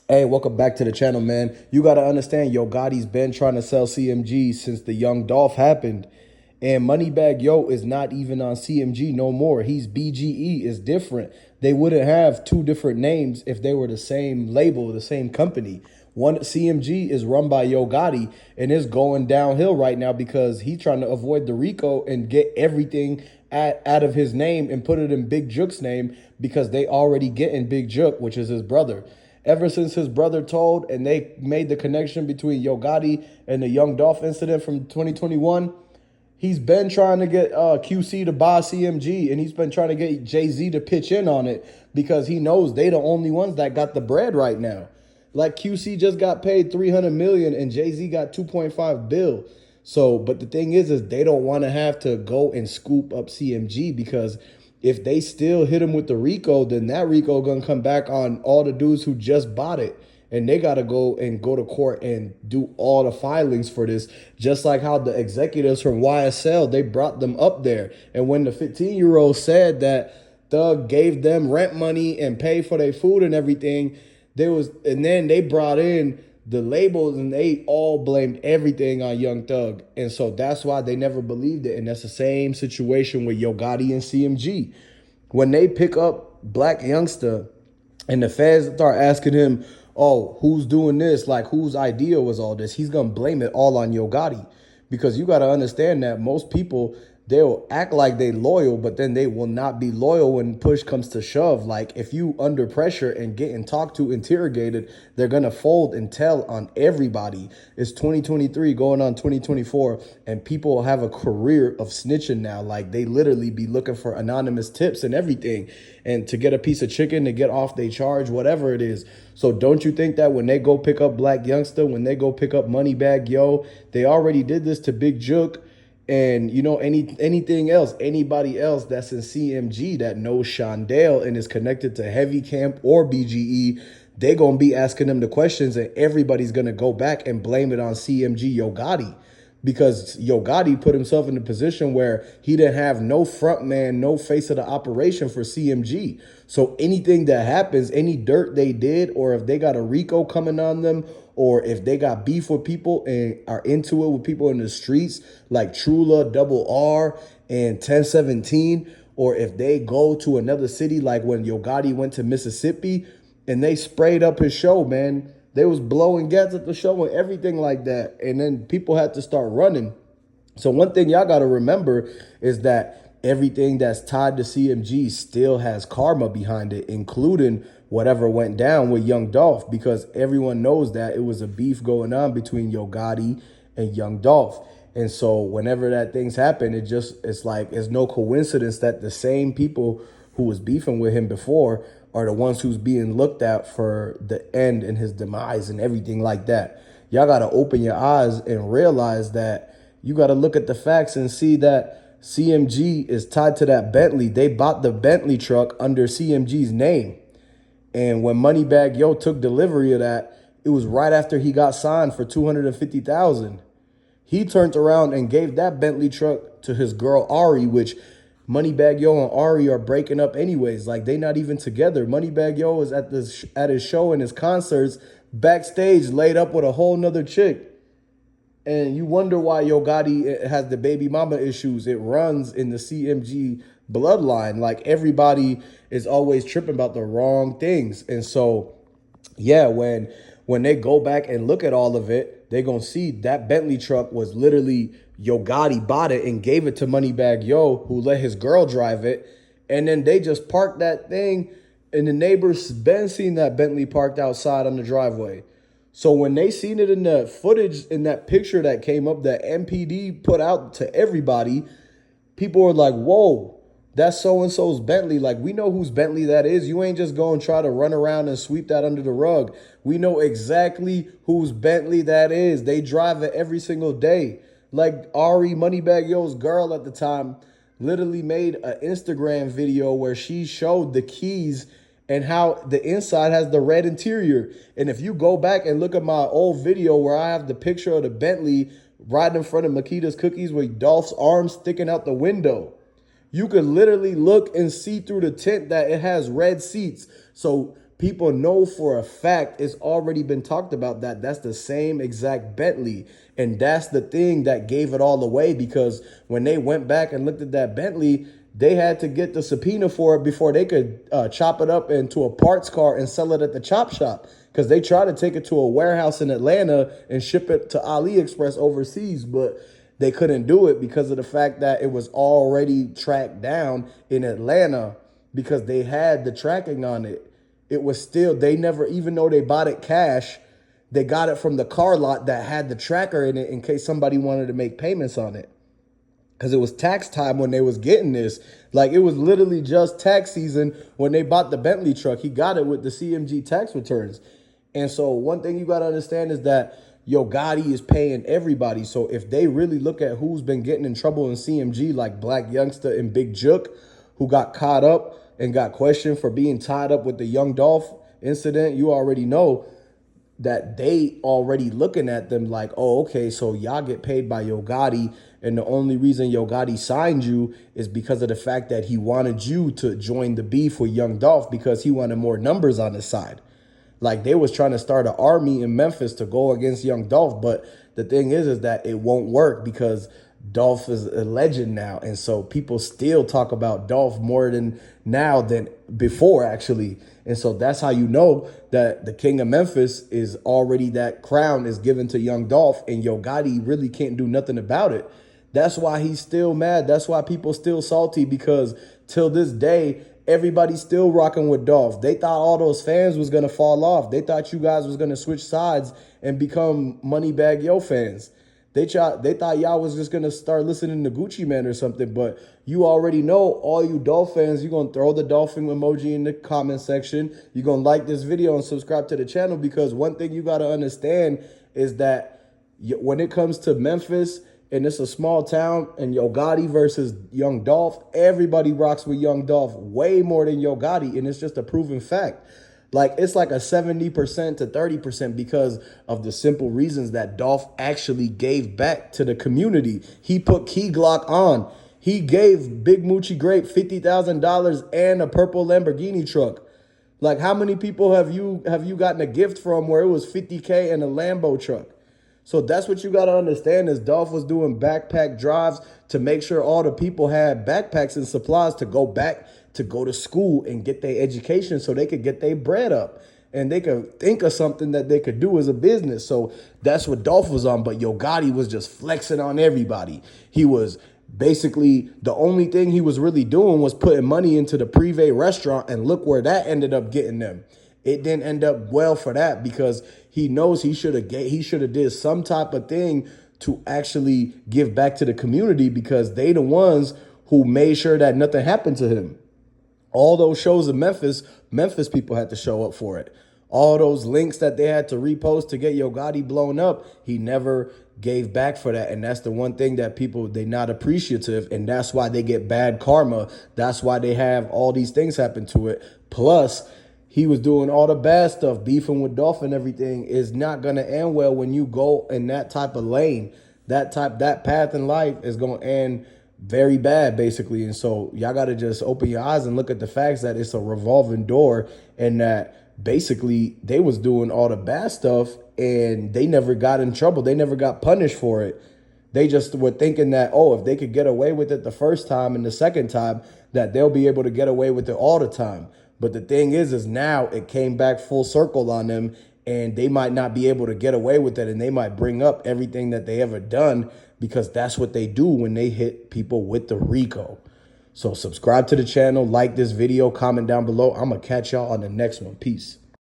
Hey, welcome back to the channel, man. You got to understand, Yo Gotti's been trying to sell CMG since the Young Dolph happened. And Moneybagg Yo is not even on CMG no more. He's BGE, is different. They wouldn't have two different names if they were the same label, the same company. One CMG is run by Yo Gotti and is going downhill right now because he's trying to avoid the Rico and get everything out of his name and put it in Big Jook's name because they already get in Big Jook, which is his brother. Ever since his brother told and they made the connection between Yo Gotti and the Young Dolph incident from 2021, he's been trying to get QC to buy CMG, and he's been trying to get Jay-Z to pitch in on it because he knows they the only ones that got the bread right now. Like QC just got paid 300 million and Jay-Z got 2.5 bill. So, but the thing is they don't want to have to go and scoop up CMG because if they still hit him with the Rico, then that Rico gonna come back on all the dudes who just bought it. And they gotta go to court and do all the filings for this, just like how the executives from YSL, they brought them up there. And when the 15-year-old said that Thug gave them rent money and paid for their food and everything, and then they brought in the labels and they all blamed everything on Young Thug. And so that's why they never believed it. And that's the same situation with Yo Gotti and CMG. When they pick up Blac Youngsta and the feds start asking him, oh, who's doing this? Like, whose idea was all this? He's going to blame it all on Yo Gotti. Because you got to understand that most people, they'll act like they loyal, but then they will not be loyal when push comes to shove. Like if you under pressure and getting talked to, interrogated, they're going to fold and tell on everybody. It's 2023 going on 2024 and people have a career of snitching now. Like they literally be looking for anonymous tips and everything and to get a piece of chicken, to get off they charge, whatever it is. So don't you think that when they go pick up Blac Youngsta, when they go pick up Moneybagg Yo, they already did this to Big Jook? And, you know, anything else, anybody else that's in CMG that knows Shondale and is connected to Heavy Camp or BGE, they going to be asking them the questions and everybody's going to go back and blame it on CMG Yo Gotti. Because Yo Gotti put himself in a position where he didn't have no front man, no face of the operation for CMG. So anything that happens, any dirt they did, or if they got a Rico coming on them, or if they got beef with people and are into it with people in the streets, like Trula, Double R, and 1017, or if they go to another city, like when Yo Gotti went to Mississippi and they sprayed up his show, man. They was blowing gas at the show and everything like that. And then people had to start running. So one thing y'all got to remember is that everything that's tied to CMG still has karma behind it, including whatever went down with Young Dolph, because everyone knows that it was a beef going on between Yo Gotti and Young Dolph. And so whenever that things happen, it's like it's no coincidence that the same people who was beefing with him before are the ones who's being looked at for the end and his demise and everything like that. Y'all got to open your eyes and realize that you got to look at the facts and see that CMG is tied to that Bentley. They bought the Bentley truck under CMG's name. And when Moneybagg Yo took delivery of that, it was right after he got signed for $250,000. He turned around and gave that Bentley truck to his girl Ari, which Moneybagg Yo and Ari are breaking up anyways. Like they not even together. Moneybagg Yo is at his show and his concerts backstage laid up with a whole nother chick. And you wonder why Yo Gotti has the baby mama issues. It runs in the CMG bloodline. Like everybody is always tripping about the wrong things. And so, yeah, when they go back and look at all of it, they're going to see that Bentley truck was literally Yo Gotti bought it and gave it to Moneybagg Yo, who let his girl drive it. And then they just parked that thing, and the neighbors been seen that Bentley parked outside on the driveway. So when they seen it in the footage, in that picture that came up that MPD put out to everybody, people were like, whoa, that's so-and-so's Bentley. Like, we know whose Bentley that is. You ain't just going to try to run around and sweep that under the rug. We know exactly whose Bentley that is. They drive it every single day. Like Ari, Moneybagg Yo's girl at the time, literally made an Instagram video where she showed the keys and how the inside has the red interior. And if you go back and look at my old video where I have the picture of the Bentley right in front of Makita's Cookies with Dolph's arms sticking out the window, you could literally look and see through the tint that it has red seats. So people know for a fact, it's already been talked about, that that's the same exact Bentley. And that's the thing that gave it all away, because when they went back and looked at that Bentley, they had to get the subpoena for it before they could chop it up into a parts car and sell it at the chop shop, because they tried to take it to a warehouse in Atlanta and ship it to AliExpress overseas, but they couldn't do it because of the fact that it was already tracked down in Atlanta, because they had the tracking on it. It was still, they never, even though they bought it cash, they got it from the car lot that had the tracker in it in case somebody wanted to make payments on it. Because it was tax time when they was getting this. Like, it was literally just tax season when they bought the Bentley truck. He got it with the CMG tax returns. And so one thing you got to understand is that Yo Gotti is paying everybody. So if they really look at who's been getting in trouble in CMG, like Blac Youngsta and Big Jook, who got caught up and got questioned for being tied up with the Young Dolph incident, you already know that they already looking at them like, oh, okay, so y'all get paid by Yo Gotti, and the only reason Yo Gotti signed you is because of the fact that he wanted you to join the beef with Young Dolph, because he wanted more numbers on his side. Like, they was trying to start an army in Memphis to go against Young Dolph, but the thing is that it won't work because Dolph is a legend now. And so people still talk about Dolph more than now than before, actually. And so that's how you know that the king of Memphis is already, that crown is given to Young Dolph, and Yo Gotti really can't do nothing about it. That's why he's still mad. That's why people still salty, because till this day, everybody's still rocking with Dolph. They thought all those fans was going to fall off. They thought you guys was going to switch sides and become Moneybagg fans. They thought y'all was just going to start listening to Gucci Mane or something, but you already know, all you Dolph fans, you're going to throw the dolphin emoji in the comment section. You're going to like this video and subscribe to the channel, because one thing you got to understand is that when it comes to Memphis, and it's a small town, and Yo Gotti versus Young Dolph, everybody rocks with Young Dolph way more than Yo Gotti, and it's just a proven fact. Like, it's like a 70% to 30% because of the simple reasons that Dolph actually gave back to the community. He put Keyglock on. He gave bigmoochiegrape $50,000 and a purple Lamborghini truck. Like, how many people have you gotten a gift from where it was $50K and a Lambo truck? So that's what you got to understand, is Dolph was doing backpack drives to make sure all the people had backpacks and supplies to go back to go to school and get their education so they could get their bread up and they could think of something that they could do as a business. So that's what Dolph was on. But Yo Gotti was just flexing on everybody. He was basically, the only thing he was really doing was putting money into the Privé restaurant, and look where that ended up getting them. It didn't end up well for that, because he knows he should have did some type of thing to actually give back to the community, because they the ones who made sure that nothing happened to him. All those shows in Memphis people had to show up for it. All those links that they had to repost to get Yo Gotti blown up, he never gave back for that. And that's the one thing that people, they not appreciative, and that's why they get bad karma. That's why they have all these things happen to it. Plus, he was doing all the bad stuff, beefing with Dolph and everything. Is not going to end well when you go in that type of lane. That path in life is going to end very bad, basically. And so y'all got to just open your eyes and look at the facts that it's a revolving door, and that basically they was doing all the bad stuff and they never got in trouble. They never got punished for it. They just were thinking that, oh, if they could get away with it the first time and the second time, that they'll be able to get away with it all the time. But the thing is now it came back full circle on them, and they might not be able to get away with it, and they might bring up everything that they ever done, because that's what they do when they hit people with the Rico. So subscribe to the channel, like this video, comment down below. I'm going to catch y'all on the next one. Peace.